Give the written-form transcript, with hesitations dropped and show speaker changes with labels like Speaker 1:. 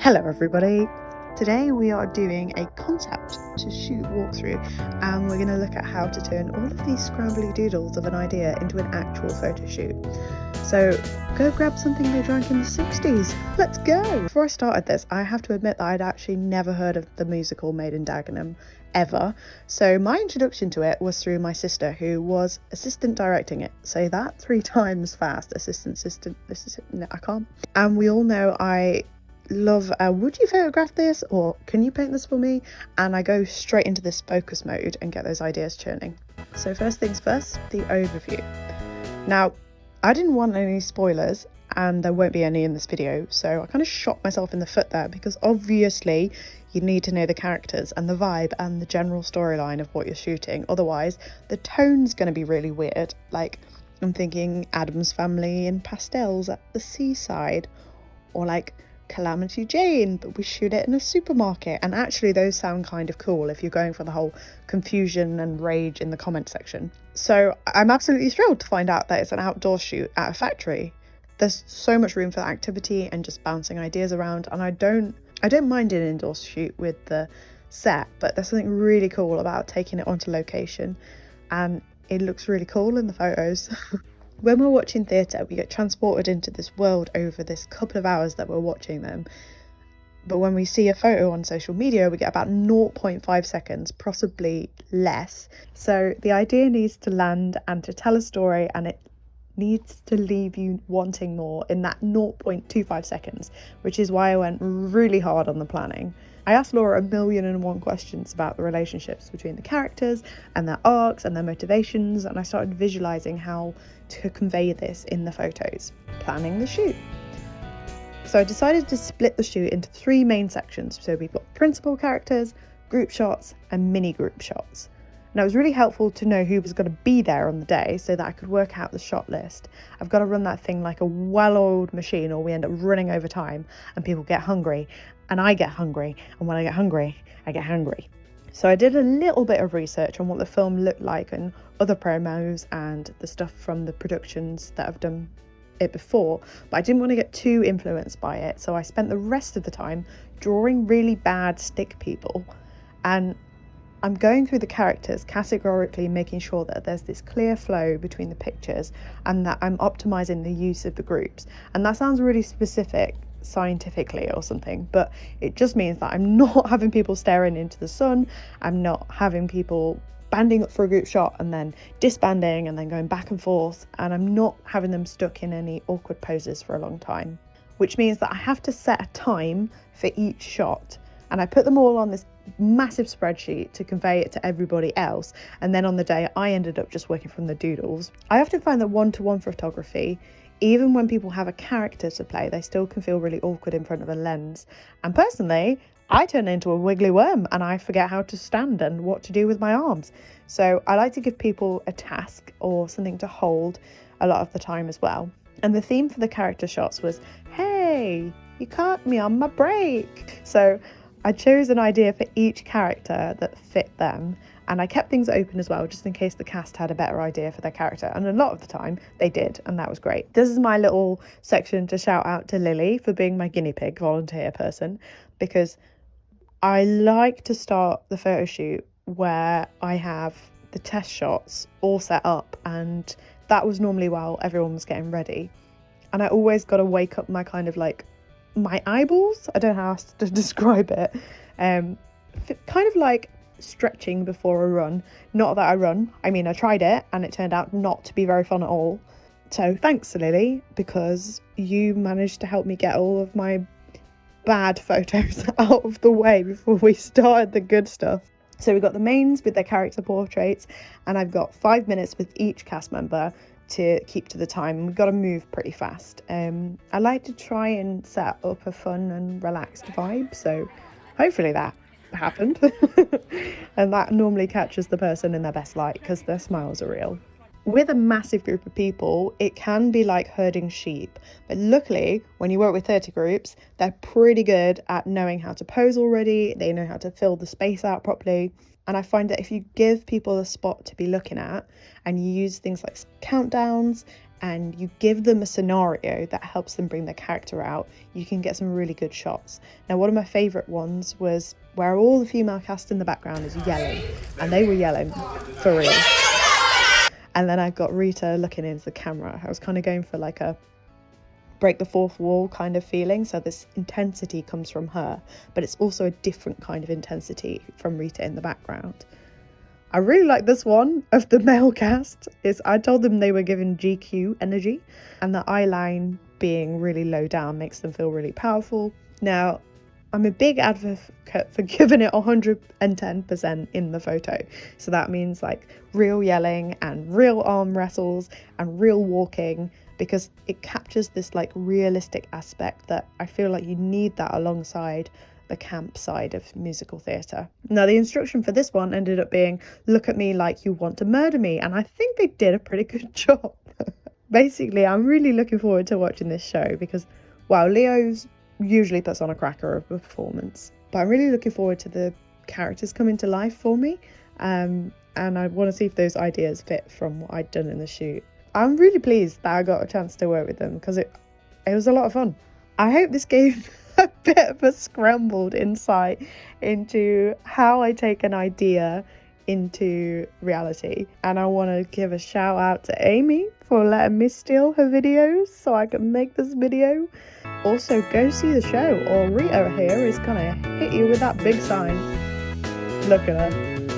Speaker 1: Hello everybody! Today we are doing a concept to shoot walkthrough and we're going to look at how to turn all of these scrambly doodles of an idea into an actual photo shoot. So go grab something they drank in the 60s, let's go! Before I started this, I have to admit that I'd actually never heard of the musical Made in Dagenham ever, so my introduction to it was through my sister, who was assistant directing it. Say that 3 times fast. Assistant, no, I can't. And we all know I love would you photograph this, or can you paint this for me, and I go straight into this focus mode and get those ideas churning. So first things first, the overview. Now I didn't want any spoilers and there won't be any in this video, so I kind of shot myself in the foot there, because obviously you need to know the characters and the vibe and the general storyline of what you're shooting, otherwise the tone's going to be really weird. Like, I'm thinking Adam's family in pastels at the seaside, or like Calamity Jane, but we shoot it in a supermarket. And actually those sound kind of cool if you're going for the whole confusion and rage in the comment section. So I'm absolutely thrilled to find out that it's an outdoor shoot at a factory. There's so much room for activity and just bouncing ideas around, and I don't mind an indoor shoot with the set, but there's something really cool about taking it onto location, and it looks really cool in the photos. When we're watching theatre, we get transported into this world over this couple of hours that we're watching them. But when we see a photo on social media, we get about 0.5 seconds, possibly less. So the idea needs to land and to tell a story, and it needs to leave you wanting more in that 0.25 seconds, which is why I went really hard on the planning. I asked Laura 1,000,001 questions about the relationships between the characters and their arcs and their motivations, and I started visualising how to convey this in the photos, planning the shoot. So I decided to split the shoot into 3 main sections. So we've got principal characters, group shots and mini group shots. And it was really helpful to know who was going to be there on the day so that I could work out the shot list. I've got to run that thing like a well-oiled machine, or we end up running over time and people get hungry, and I get hungry, and when I get hungry, I get hungry. So I did a little bit of research on what the film looked like and other promos and the stuff from the productions that have done it before, but I didn't want to get too influenced by it, so I spent the rest of the time drawing really bad stick people, and I'm going through the characters categorically, making sure that there's this clear flow between the pictures and that I'm optimizing the use of the groups. And that sounds really specific scientifically or something, but it just means that I'm not having people staring into the sun, I'm not having people banding up for a group shot and then disbanding and then going back and forth, and I'm not having them stuck in any awkward poses for a long time, which means that I have to set a time for each shot, and I put them all on this massive spreadsheet to convey it to everybody else. And then on the day I ended up just working from the doodles. I often find that one-to-one photography, even when people have a character to play, they still can feel really awkward in front of a lens. And personally, I turn into a wiggly worm and I forget how to stand and what to do with my arms. So I like to give people a task or something to hold a lot of the time as well. And the theme for the character shots was, hey, you caught me on my break. So I chose an idea for each character that fit them, and I kept things open as well, just in case the cast had a better idea for their character, and a lot of the time they did, and that was great. This is my little section to shout out to Lily for being my guinea pig volunteer person, because I like to start the photo shoot where I have the test shots all set up, and that was normally while everyone was getting ready. And I always got to wake up my kind of like my eyeballs, I don't know how else to describe it, kind of like stretching before a run. Not that I run, I mean I tried it and it turned out not to be very fun at all. So thanks Lily, because you managed to help me get all of my bad photos out of the way before we started the good stuff. So we've got the mains with their character portraits, and I've got 5 minutes with each cast member to keep to the time. We've got to move pretty fast. I like to try and set up a fun and relaxed vibe, so hopefully that happened. And that normally catches the person in their best light because their smiles are real. With a massive group of people, it can be like herding sheep, but luckily when you work with 30 groups, they're pretty good at knowing how to pose already, they know how to fill the space out properly. And I find that if you give people a spot to be looking at and you use things like countdowns and you give them a scenario that helps them bring their character out, you can get some really good shots. Now, one of my favourite ones was where all the female cast in the background is yelling, and they were yelling for real. And then I got Rita looking into the camera. I was kind of going for like a break the fourth wall kind of feeling. So this intensity comes from her, but it's also a different kind of intensity from Rita in the background. I really like this one of the male cast. I told them they were given GQ energy, and the eye line being really low down makes them feel really powerful. Now, I'm a big advocate for giving it 110% in the photo. So that means like real yelling and real arm wrestles and real walking, because it captures this like realistic aspect that I feel like you need that alongside the camp side of musical theatre. Now, the instruction for this one ended up being, look at me like you want to murder me. And I think they did a pretty good job. Basically, I'm really looking forward to watching this show because, wow, Leo's usually puts on a cracker of a performance. But I'm really looking forward to the characters coming to life for me. And I want to see if those ideas fit from what I'd done in the shoot. I'm really pleased that I got a chance to work with them because it was a lot of fun. I hope this gave a bit of a scrambled insight into how I take an idea into reality. And I want to give a shout out to Amy for letting me steal her videos so I can make this video. Also, go see the show, or Rita here is gonna hit you with that big sign. Look at her.